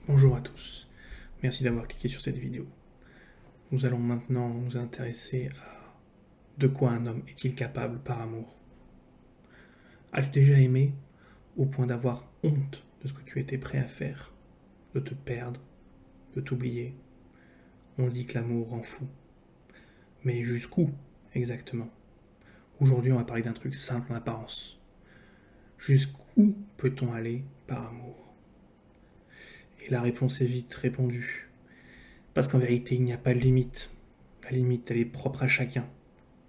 Bonjour à tous, merci d'avoir cliqué sur cette vidéo. Nous allons maintenant nous intéresser à de quoi un homme est-il capable par amour. As-tu déjà aimé au point d'avoir honte de ce que tu étais prêt à faire, de te perdre, de t'oublier? On dit que l'amour rend fou. Mais jusqu'où exactement? Aujourd'hui on va parler d'un truc simple en apparence. Jusqu'où peut-on aller par amour? Et la réponse est vite répondue. Parce qu'en vérité il n'y a pas de limite. La limite elle est propre à chacun.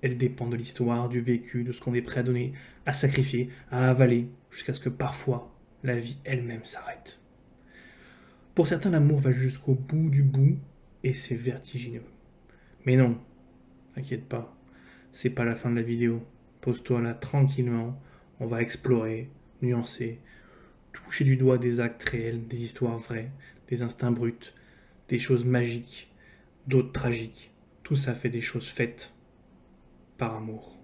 Elle dépend de l'histoire, du vécu, de ce qu'on est prêt à donner, à sacrifier, à avaler, jusqu'à ce que parfois la vie elle-même s'arrête. Pour certains, l'amour va jusqu'au bout du bout et c'est vertigineux. Mais non, t'inquiète pas, c'est pas la fin de la vidéo. Pose-toi là tranquillement, on va explorer, nuancer, toucher du doigt des actes réels, des histoires vraies, des instincts bruts, des choses magiques, d'autres tragiques. Tout ça fait des choses faites par amour.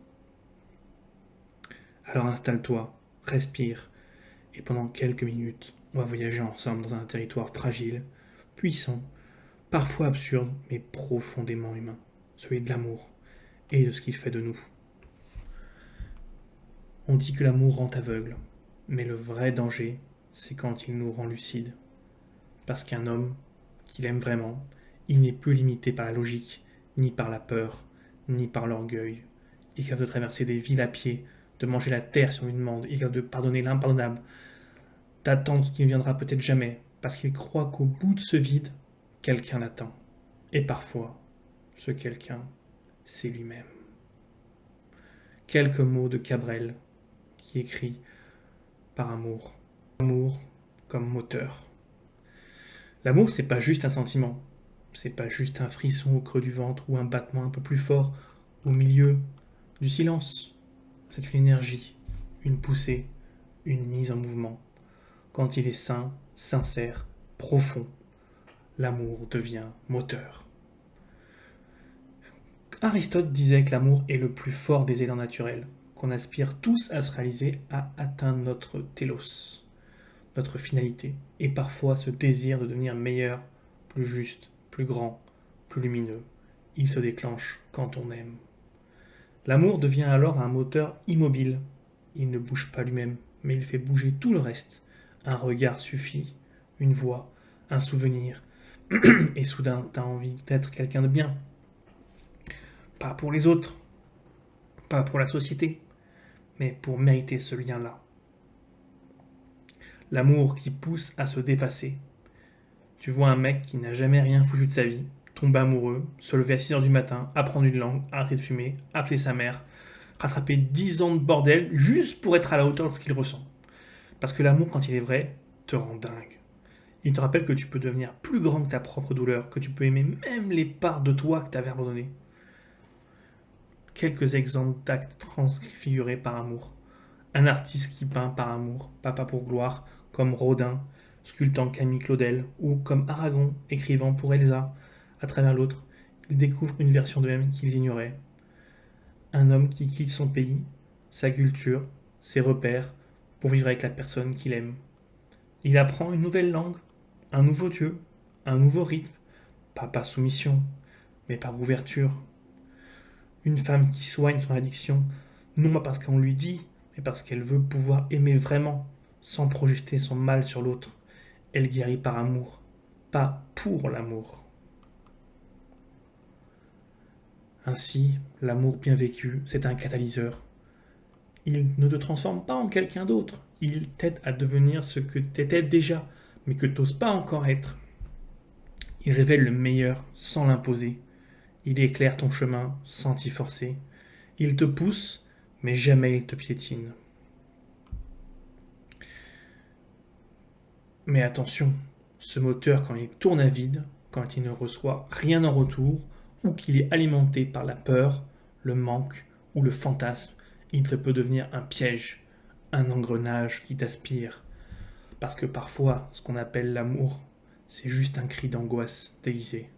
Alors installe-toi, respire, et pendant quelques minutes, on va voyager ensemble dans un territoire fragile, puissant, parfois absurde, mais profondément humain, celui de l'amour et de ce qu'il fait de nous. On dit que l'amour rend aveugle, mais le vrai danger, c'est quand il nous rend lucides. Parce qu'un homme, qu'il aime vraiment, il n'est plus limité par la logique, ni par la peur, ni par l'orgueil. Il est capable de traverser des villes à pied, de manger la terre si on lui demande, il est capable de pardonner l'impardonnable, d'attendre ce qui ne viendra peut-être jamais, parce qu'il croit qu'au bout de ce vide, quelqu'un l'attend. Et parfois, ce quelqu'un, c'est lui-même. Quelques mots de Cabrel, qui écrit par amour. Amour comme moteur. L'amour, c'est pas juste un sentiment. C'est pas juste un frisson au creux du ventre ou un battement un peu plus fort au milieu du silence. C'est une énergie, une poussée, une mise en mouvement. Quand il est sain, sincère, profond, l'amour devient moteur. Aristote disait que l'amour est le plus fort des élans naturels, qu'on aspire tous à se réaliser, à atteindre notre télos, notre finalité, et parfois ce désir de devenir meilleur, plus juste, plus grand, plus lumineux. Il se déclenche quand on aime. L'amour devient alors un moteur immobile. Il ne bouge pas lui-même, mais il fait bouger tout le reste. Un regard suffit, une voix, un souvenir, et soudain t'as envie d'être quelqu'un de bien. Pas pour les autres, pas pour la société, mais pour mériter ce lien-là. L'amour qui pousse à se dépasser. Tu vois un mec qui n'a jamais rien foutu de sa vie, tombe amoureux, se lever à 6 heures du matin, apprendre une langue, arrêter de fumer, appeler sa mère, rattraper 10 ans de bordel juste pour être à la hauteur de ce qu'il ressent. Parce que l'amour, quand il est vrai, te rend dingue. Il te rappelle que tu peux devenir plus grand que ta propre douleur, que tu peux aimer même les parts de toi que tu avais abandonnées. Quelques exemples d'actes transfigurés par amour. Un artiste qui peint par amour, pas pour gloire, comme Rodin, sculptant Camille Claudel, ou comme Aragon, écrivant pour Elsa. À travers l'autre, ils découvrent une version d'eux-mêmes qu'ils ignoraient. Un homme qui quitte son pays, sa culture, ses repères, pour vivre avec la personne qu'il aime. Il apprend une nouvelle langue, un nouveau Dieu, un nouveau rythme, pas par soumission, mais par ouverture. Une femme qui soigne son addiction, non pas parce qu'on lui dit, mais parce qu'elle veut pouvoir aimer vraiment, sans projeter son mal sur l'autre. Elle guérit par amour, pas pour l'amour. Ainsi, l'amour bien vécu, c'est un catalyseur. Il ne te transforme pas en quelqu'un d'autre. Il t'aide à devenir ce que t'étais déjà, mais que t'oses pas encore être. Il révèle le meilleur sans l'imposer. Il éclaire ton chemin sans t'y forcer. Il te pousse, mais jamais il te piétine. Mais attention, ce moteur, quand il tourne à vide, quand il ne reçoit rien en retour, ou qu'il est alimenté par la peur, le manque ou le fantasme, il peut devenir un piège, un engrenage qui t'aspire. Parce que parfois, ce qu'on appelle l'amour, c'est juste un cri d'angoisse déguisé.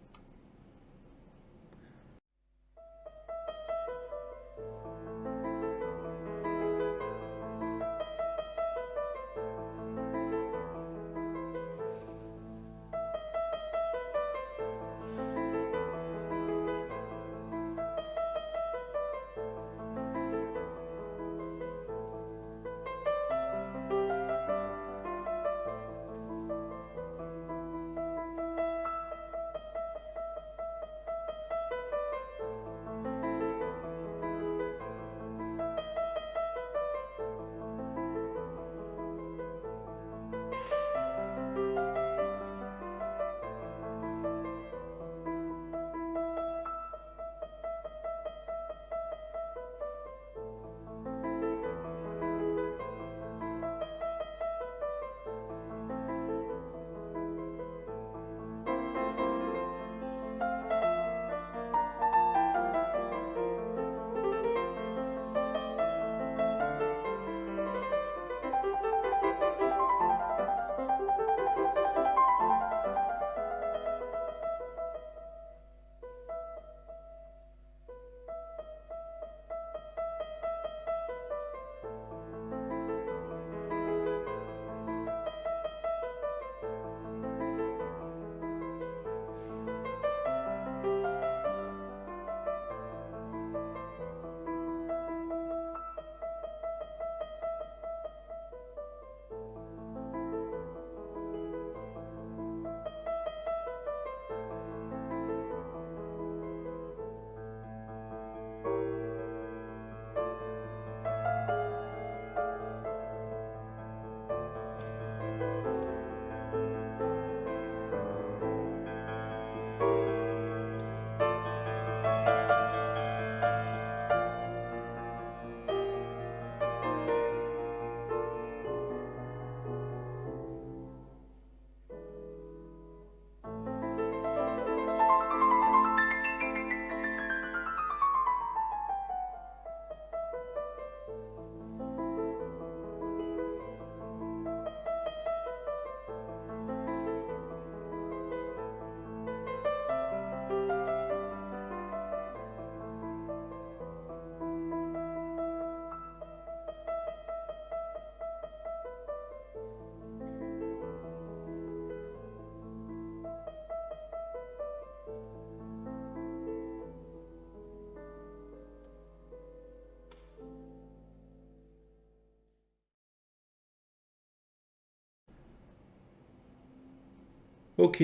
Ok,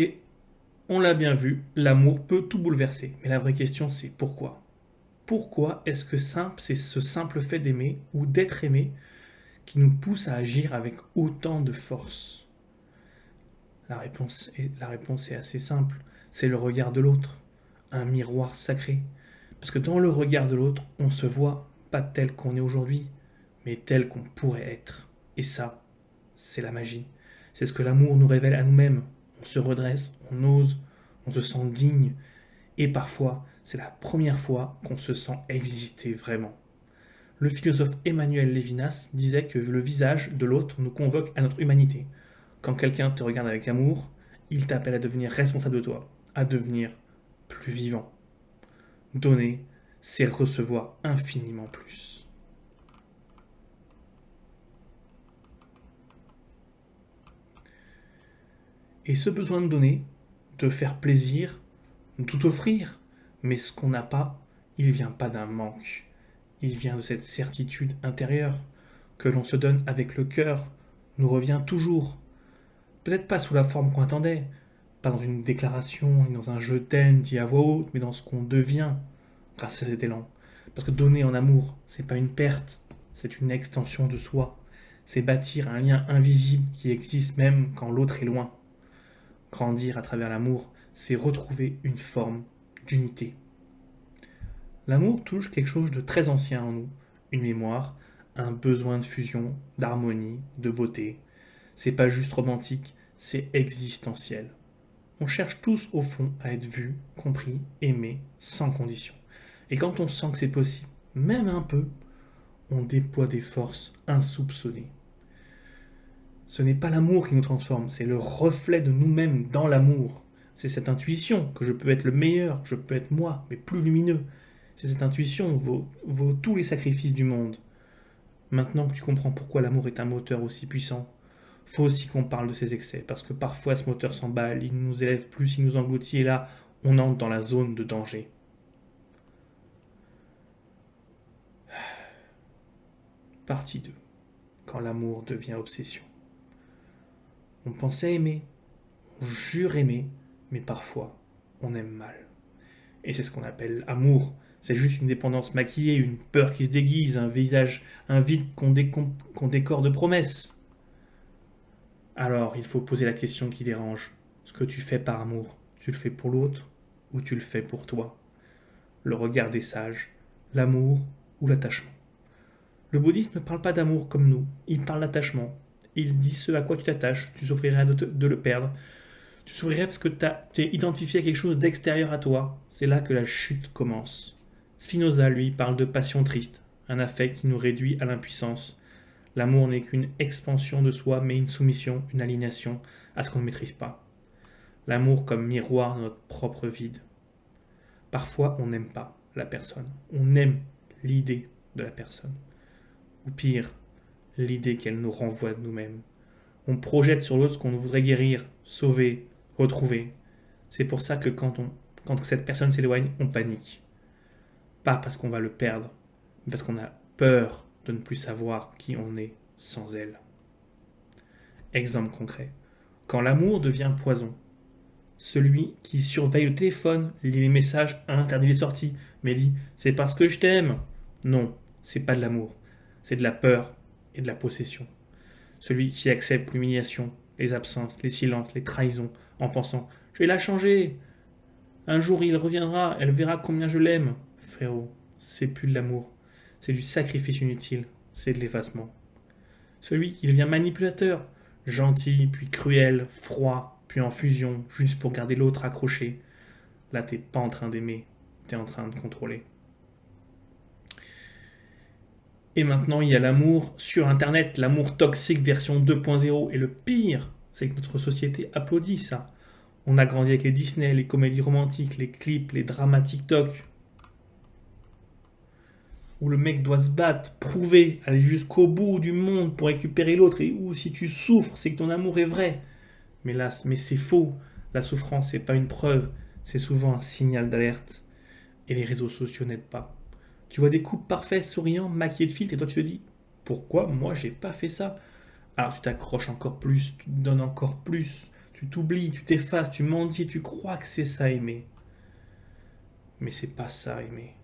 on l'a bien vu, l'amour peut tout bouleverser. Mais la vraie question, c'est pourquoi? Pourquoi est-ce que c'est ce simple fait d'aimer ou d'être aimé qui nous pousse à agir avec autant de force? La réponse est assez simple. C'est le regard de l'autre, un miroir sacré. Parce que dans le regard de l'autre, on se voit pas tel qu'on est aujourd'hui, mais tel qu'on pourrait être. Et ça, c'est la magie. C'est ce que l'amour nous révèle à nous-mêmes. On se redresse, on ose, on se sent digne. Et parfois, c'est la première fois qu'on se sent exister vraiment. Le philosophe Emmanuel Lévinas disait que le visage de l'autre nous convoque à notre humanité. Quand quelqu'un te regarde avec amour, il t'appelle à devenir responsable de toi, à devenir plus vivant. Donner, c'est recevoir infiniment plus. Et ce besoin de donner, de faire plaisir, de tout offrir, mais ce qu'on n'a pas, il vient pas d'un manque. Il vient de cette certitude intérieure que l'on se donne avec le cœur, nous revient toujours. Peut-être pas sous la forme qu'on attendait, pas dans une déclaration ni dans un je t'aime dit à voix haute, mais dans ce qu'on devient grâce à cet élan. Parce que donner en amour, c'est pas une perte, c'est une extension de soi. C'est bâtir un lien invisible qui existe même quand l'autre est loin. Grandir à travers l'amour, c'est retrouver une forme d'unité. L'amour touche quelque chose de très ancien en nous, une mémoire, un besoin de fusion, d'harmonie, de beauté. C'est pas juste romantique, c'est existentiel. On cherche tous au fond à être vus, compris, aimés, sans condition. Et quand on sent que c'est possible, même un peu, on déploie des forces insoupçonnées. Ce n'est pas l'amour qui nous transforme, c'est le reflet de nous-mêmes dans l'amour. C'est cette intuition que je peux être le meilleur, je peux être moi, mais plus lumineux. C'est cette intuition vaut tous les sacrifices du monde. Maintenant que tu comprends pourquoi l'amour est un moteur aussi puissant, faut aussi qu'on parle de ses excès, parce que parfois ce moteur s'emballe, il nous élève plus, il nous engloutit, et là, on entre dans la zone de danger. Partie 2. Quand l'amour devient obsession. On pensait aimer, on jure aimer, mais parfois, on aime mal. Et c'est ce qu'on appelle amour. C'est juste une dépendance maquillée, une peur qui se déguise, un visage, un vide qu'on décore de promesses. Alors, il faut poser la question qui dérange. Ce que tu fais par amour, tu le fais pour l'autre ou tu le fais pour toi? Le regard des sages, l'amour ou l'attachement? Le bouddhisme ne parle pas d'amour comme nous, il parle d'attachement. Il dit ce à quoi tu t'attaches, tu souffrirais de le perdre. Tu souffrirais parce que tu es identifié à quelque chose d'extérieur à toi. C'est là que la chute commence. Spinoza, lui, parle de passion triste, un affect qui nous réduit à l'impuissance. L'amour n'est qu'une expansion de soi, mais une soumission, une aliénation à ce qu'on ne maîtrise pas. L'amour comme miroir de notre propre vide. Parfois, on n'aime pas la personne. On aime l'idée de la personne. Ou pire, l'idée qu'elle nous renvoie de nous-mêmes. On projette sur l'autre ce qu'on voudrait guérir, sauver, retrouver. C'est pour ça que quand cette personne s'éloigne, on panique. Pas parce qu'on va le perdre, mais parce qu'on a peur de ne plus savoir qui on est sans elle. Exemple concret. Quand l'amour devient poison, celui qui surveille le téléphone, lit les messages, interdit les sorties, mais dit c'est parce que je t'aime. Non, c'est pas de l'amour, c'est de la peur et de la possession. Celui qui accepte l'humiliation, les absences, les silences, les trahisons, en pensant je vais la changer. Un jour il reviendra, elle verra combien je l'aime. Frérot, c'est plus de l'amour, c'est du sacrifice inutile, c'est de l'effacement. Celui qui devient manipulateur, gentil, puis cruel, froid, puis en fusion, juste pour garder l'autre accroché. Là, t'es pas en train d'aimer, t'es en train de contrôler. Et maintenant, il y a l'amour sur Internet, l'amour toxique version 2.0. Et le pire, c'est que notre société applaudit ça. On a grandi avec les Disney, les comédies romantiques, les clips, les dramas TikTok. Où le mec doit se battre, prouver, aller jusqu'au bout du monde pour récupérer l'autre. Et où si tu souffres, c'est que ton amour est vrai. Mais c'est faux. La souffrance, c'est pas une preuve. C'est souvent un signal d'alerte. Et les réseaux sociaux n'aident pas. Tu vois des couples parfaits, souriants, maquillés de filtres, et toi tu te dis pourquoi moi j'ai pas fait ça? Alors tu t'accroches encore plus, tu te donnes encore plus, Tu t'oublies, tu t'effaces, tu mentis, tu crois que c'est ça aimer. Mais c'est pas ça aimer.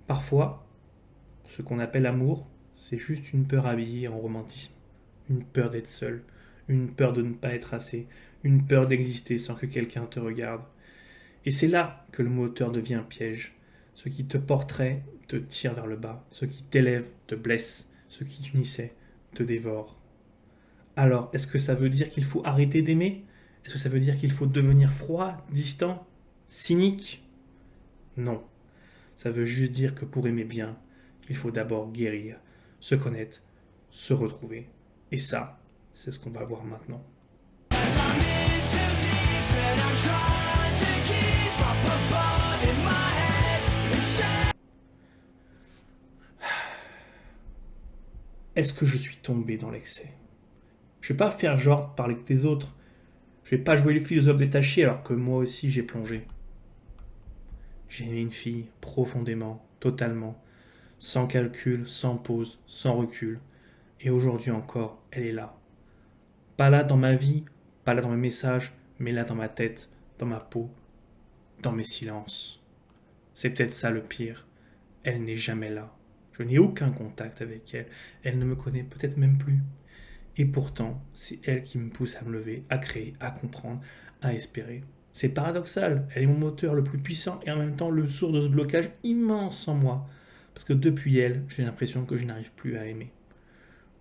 Parfois, ce qu'on appelle amour, c'est juste une peur habillée en romantisme. Une peur d'être seul, une peur de ne pas être assez, une peur d'exister sans que quelqu'un te regarde. Et c'est là que le moteur devient un piège. Ce qui te porterait te tire vers le bas, ce qui t'élève te blesse, ce qui t'unissait te dévore. Alors, est-ce que ça veut dire qu'il faut arrêter d'aimer? Est-ce que ça veut dire qu'il faut devenir froid, distant, cynique? Non. Ça veut juste dire que pour aimer bien, il faut d'abord guérir, se connaître, se retrouver. Et ça, c'est ce qu'on va voir maintenant. Est-ce que je suis tombé dans l'excès? Je vais pas faire genre de parler que des autres. Je vais pas jouer le philosophe détaché alors que moi aussi j'ai plongé. J'ai aimé une fille profondément, totalement, sans calcul, sans pause, sans recul. Et aujourd'hui encore, elle est là. Pas là dans ma vie, pas là dans mes messages, mais là dans ma tête, dans ma peau, dans mes silences. C'est peut-être ça le pire. Elle n'est jamais là. Je n'ai aucun contact avec elle. Elle ne me connaît peut-être même plus. Et pourtant, c'est elle qui me pousse à me lever, à créer, à comprendre, à espérer. C'est paradoxal, elle est mon moteur le plus puissant et en même temps le sourd de ce blocage immense en moi. Parce que depuis elle, j'ai l'impression que je n'arrive plus à aimer.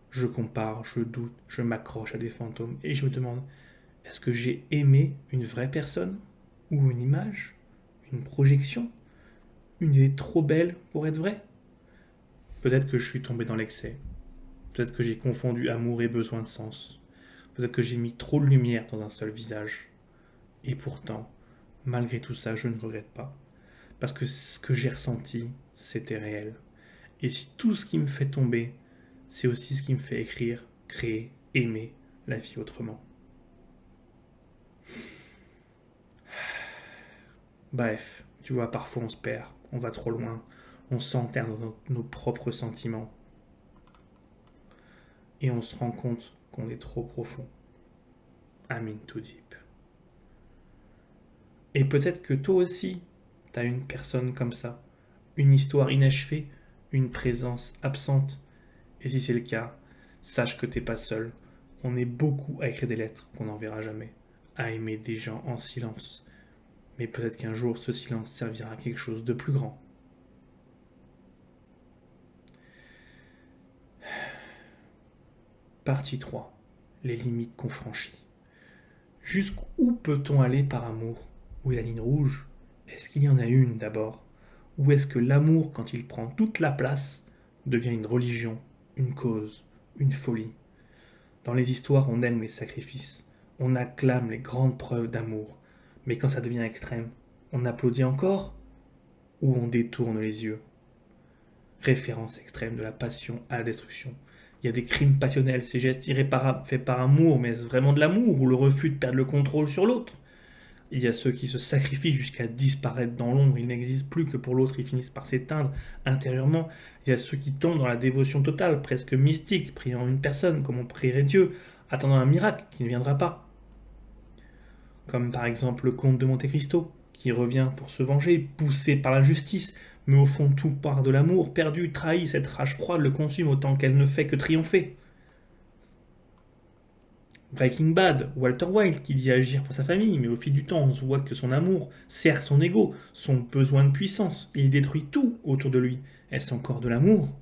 Je compare, je doute, je m'accroche à des fantômes et je me demande, est-ce que j'ai aimé une vraie personne? Ou une image? Une projection? Une idée trop belle pour être vraie? Peut-être que je suis tombé dans l'excès. Peut-être que j'ai confondu amour et besoin de sens. Peut-être que j'ai mis trop de lumière dans un seul visage. Et pourtant, malgré tout ça, je ne regrette pas. Parce que ce que j'ai ressenti, c'était réel. Et si tout ce qui me fait tomber, c'est aussi ce qui me fait écrire, créer, aimer la vie autrement. Bref, tu vois, parfois on se perd, on va trop loin, on s'enterre dans nos propres sentiments. Et on se rend compte qu'on est trop profond. I'm in too deep. Et peut-être que toi aussi, t'as une personne comme ça, une histoire inachevée, une présence absente. Et si c'est le cas, sache que t'es pas seul. On est beaucoup à écrire des lettres qu'on n'enverra jamais, à aimer des gens en silence. Mais peut-être qu'un jour ce silence servira à quelque chose de plus grand. Partie 3. Les limites qu'on franchit. Jusqu'où peut-on aller par amour? Où est la ligne rouge? Est-ce qu'il y en a une d'abord? Ou est-ce que l'amour, quand il prend toute la place, devient une religion, une cause, une folie? Dans les histoires, on aime les sacrifices, on acclame les grandes preuves d'amour, mais quand ça devient extrême, on applaudit encore ou on détourne les yeux? Référence extrême de la passion à la destruction. Il y a des crimes passionnels, ces gestes irréparables faits par amour, mais est-ce vraiment de l'amour ou le refus de perdre le contrôle sur l'autre? Il y a ceux qui se sacrifient jusqu'à disparaître dans l'ombre, ils n'existent plus que pour l'autre, ils finissent par s'éteindre intérieurement. Il y a ceux qui tombent dans la dévotion totale, presque mystique, priant une personne comme on prierait Dieu, attendant un miracle qui ne viendra pas. Comme par exemple le comte de Monte Cristo, qui revient pour se venger, poussé par l'injustice, mais au fond tout part de l'amour, perdu, trahi, cette rage froide le consume autant qu'elle ne fait que triompher. Breaking Bad, Walter White qui dit agir pour sa famille, mais au fil du temps on se voit que son amour sert son ego, son besoin de puissance, il détruit tout autour de lui. Est-ce encore de l'amour?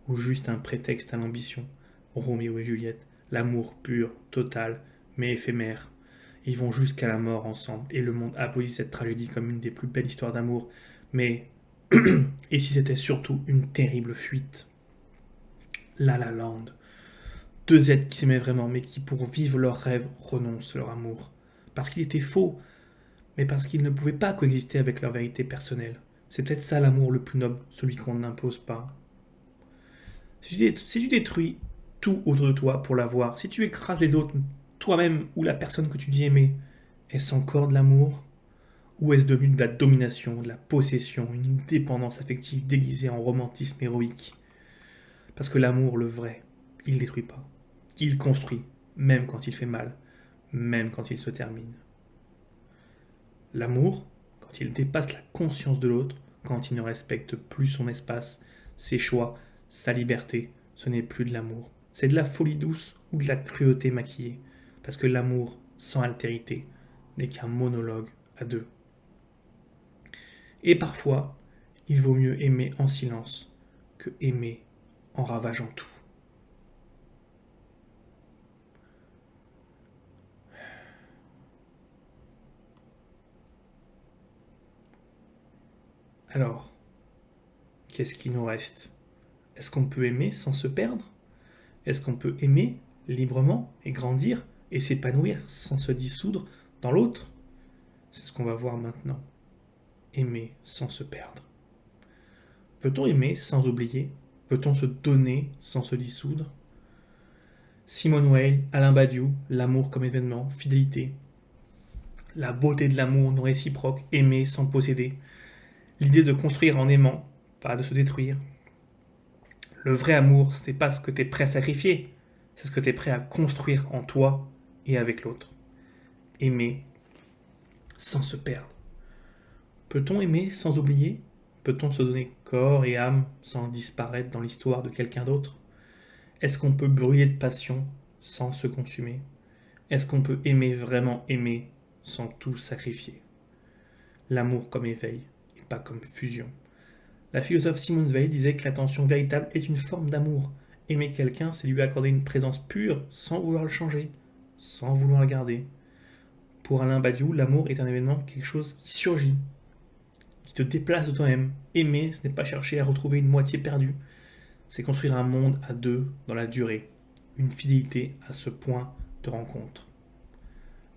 Ou juste un prétexte à l'ambition? Roméo et Juliette, l'amour pur, total, mais éphémère. Ils vont jusqu'à la mort ensemble, et le monde applaudit cette tragédie comme une des plus belles histoires d'amour. Mais, et si c'était surtout une terrible fuite? La La Land. Deux êtres qui s'aimaient vraiment, mais qui, pour vivre leurs rêves, renoncent leur amour. Parce qu'il était faux, mais parce qu'ils ne pouvaient pas coexister avec leur vérité personnelle. C'est peut-être ça l'amour le plus noble, celui qu'on n'impose pas. Si tu détruis tout autour de toi pour l'avoir, si tu écrases les autres, toi-même ou la personne que tu dis aimer, est-ce encore de l'amour? Ou est-ce devenu de la domination, de la possession, une dépendance affective déguisée en romantisme héroïque? Parce que l'amour, le vrai, il ne détruit pas. Il construit, même quand il fait mal, même quand il se termine. L'amour, quand il dépasse la conscience de l'autre, quand il ne respecte plus son espace, ses choix, sa liberté, ce n'est plus de l'amour. C'est de la folie douce ou de la cruauté maquillée. Parce que l'amour, sans altérité, n'est qu'un monologue à deux. Et parfois, il vaut mieux aimer en silence que aimer en ravageant tout. Alors, qu'est-ce qui nous reste? Est-ce qu'on peut aimer sans se perdre? Est-ce qu'on peut aimer librement et grandir et s'épanouir sans se dissoudre dans l'autre? C'est ce qu'on va voir maintenant. Aimer sans se perdre. Peut-on aimer sans oublier? Peut-on se donner sans se dissoudre? Simone Weil, Alain Badiou, l'amour comme événement, fidélité, la beauté de l'amour non réciproque, aimer sans posséder, l'idée de construire en aimant, pas de se détruire. Le vrai amour, c'est pas ce que tu es prêt à sacrifier, c'est ce que tu es prêt à construire en toi et avec l'autre. Aimer sans se perdre. Peut-on aimer sans oublier? Peut-on se donner corps et âme sans disparaître dans l'histoire de quelqu'un d'autre? Est-ce qu'on peut brûler de passion sans se consumer? Est-ce qu'on peut aimer vraiment aimer sans tout sacrifier? L'amour comme éveil et pas comme fusion. La philosophe Simone Weil disait que l'attention véritable est une forme d'amour. Aimer quelqu'un, c'est lui accorder une présence pure sans vouloir le changer, sans vouloir le garder. Pour Alain Badiou, l'amour est un événement, quelque chose qui surgit, qui te déplace de toi-même. Aimer, ce n'est pas chercher à retrouver une moitié perdue, c'est construire un monde à deux dans la durée, une fidélité à ce point de rencontre.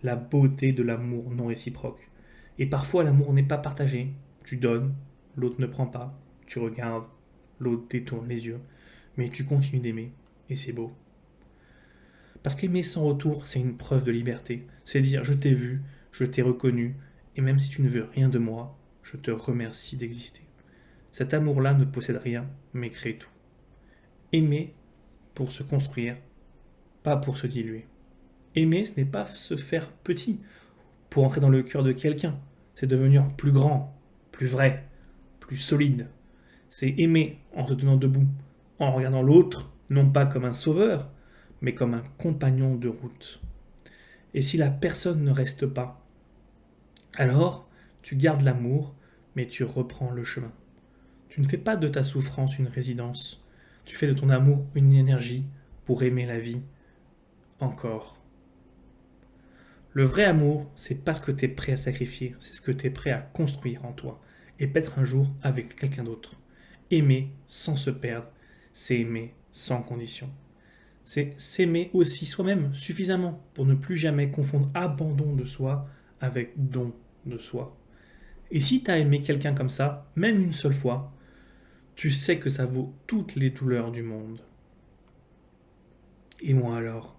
La beauté de l'amour non réciproque. Et parfois l'amour n'est pas partagé. Tu donnes, l'autre ne prend pas. Tu regardes, l'autre détourne les yeux. Mais tu continues d'aimer. Et c'est beau. Parce qu'aimer sans retour, c'est une preuve de liberté. C'est dire je t'ai vu, je t'ai reconnu, et même si tu ne veux rien de moi, je te remercie d'exister. Cet amour-là ne possède rien, mais crée tout. Aimer pour se construire, pas pour se diluer. Aimer, ce n'est pas se faire petit pour entrer dans le cœur de quelqu'un. C'est devenir plus grand, plus vrai, plus solide. C'est aimer en se tenant debout, en regardant l'autre, non pas comme un sauveur, mais comme un compagnon de route. Et si la personne ne reste pas, alors tu gardes l'amour, mais tu reprends le chemin. Tu ne fais pas de ta souffrance une résidence, tu fais de ton amour une énergie pour aimer la vie encore. Le vrai amour, c'est pas ce que tu es prêt à sacrifier, c'est ce que tu es prêt à construire en toi et peut-être un jour avec quelqu'un d'autre. Aimer sans se perdre, c'est aimer sans condition. C'est s'aimer aussi soi-même suffisamment pour ne plus jamais confondre abandon de soi avec don de soi. Et si tu as aimé quelqu'un comme ça, même une seule fois, tu sais que ça vaut toutes les douleurs du monde. Et moi alors?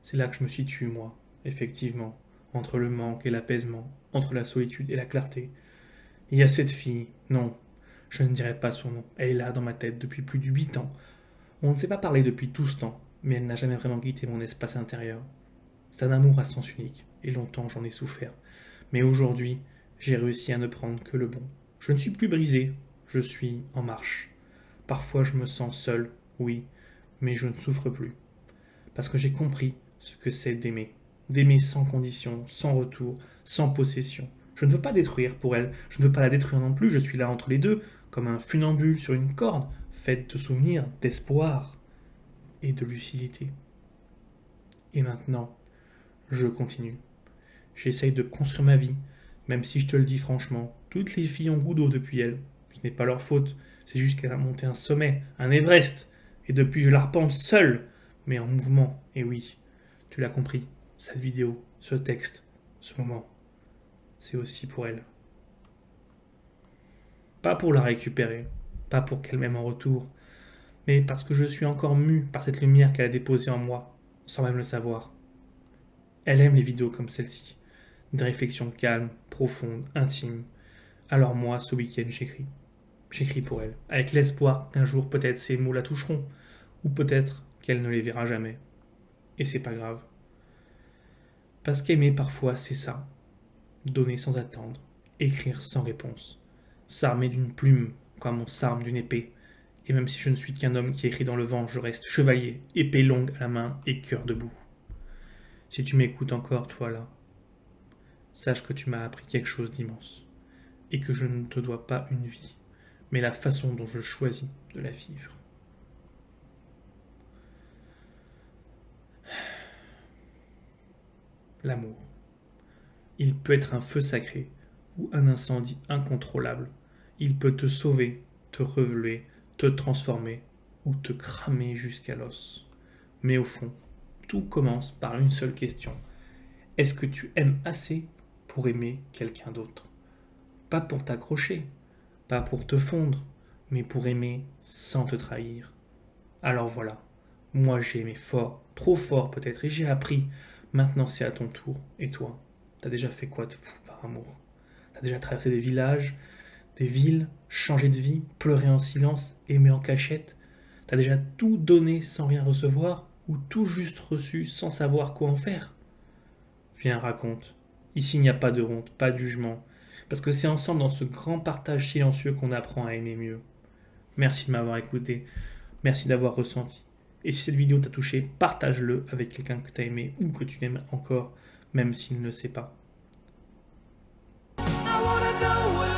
C'est là que je me situe, moi, effectivement, entre le manque et l'apaisement, entre la solitude et la clarté. Il y a cette fille, non, je ne dirai pas son nom, elle est là dans ma tête depuis plus de 8 ans. On ne s'est pas parlé depuis tout ce temps, mais elle n'a jamais vraiment quitté mon espace intérieur. C'est un amour à sens unique, et longtemps j'en ai souffert. Mais aujourd'hui, j'ai réussi à ne prendre que le bon. Je ne suis plus brisé, je suis en marche. Parfois je me sens seul, oui, mais je ne souffre plus. Parce que j'ai compris ce que c'est d'aimer. D'aimer sans condition, sans retour, sans possession. Je ne veux pas détruire pour elle, je ne veux pas la détruire non plus, je suis là entre les deux, comme un funambule sur une corde, faite de souvenirs, d'espoir et de lucidité. Et maintenant, je continue. J'essaye de construire ma vie, même si je te le dis franchement, toutes les filles ont goût d'eau depuis elle. Ce n'est pas leur faute, c'est juste qu'elle a monté un sommet, un Everest, et depuis je la repense seule, mais en mouvement, et oui, tu l'as compris, cette vidéo, ce texte, ce moment, c'est aussi pour elle. Pas pour la récupérer, pas pour qu'elle m'aime en retour, mais parce que je suis encore mu par cette lumière qu'elle a déposée en moi, sans même le savoir. Elle aime les vidéos comme celle-ci, des réflexions calmes, profondes, intimes. Alors moi, ce week-end, j'écris. J'écris pour elle, avec l'espoir qu'un jour peut-être ces mots la toucheront, ou peut-être qu'elle ne les verra jamais. et c'est pas grave. Parce qu'aimer parfois c'est ça, donner sans attendre, écrire sans réponse, s'armer d'une plume comme on s'arme d'une épée, et même si je ne suis qu'un homme qui écrit dans le vent, je reste chevalier, épée longue à la main et cœur debout. Si tu m'écoutes encore, toi là, sache que tu m'as appris quelque chose d'immense, et que je ne te dois pas une vie, mais la façon dont je choisis de la vivre. L'amour. Il peut être un feu sacré ou un incendie incontrôlable. Il peut te sauver, te reveler, te transformer ou te cramer jusqu'à l'os. Mais au fond, tout commence par une seule question. Est-ce que tu aimes assez pour aimer quelqu'un d'autre? Pas pour t'accrocher, pas pour te fondre, mais pour aimer sans te trahir. Alors voilà, moi j'ai aimé fort, trop fort peut-être, et j'ai appris. Maintenant c'est à ton tour. Et toi, t'as déjà fait quoi de fou par amour? T'as déjà traversé des villages, des villes, changé de vie, pleuré en silence, aimé en cachette? T'as déjà tout donné sans rien recevoir, ou tout juste reçu sans savoir quoi en faire? Viens, raconte. Ici il n'y a pas de honte, pas de jugement, parce que c'est ensemble dans ce grand partage silencieux qu'on apprend à aimer mieux. Merci de m'avoir écouté, merci d'avoir ressenti. Et si cette vidéo t'a touché, partage-le avec quelqu'un que t'as aimé ou que tu aimes encore, même s'il ne le sait pas. I wanna know what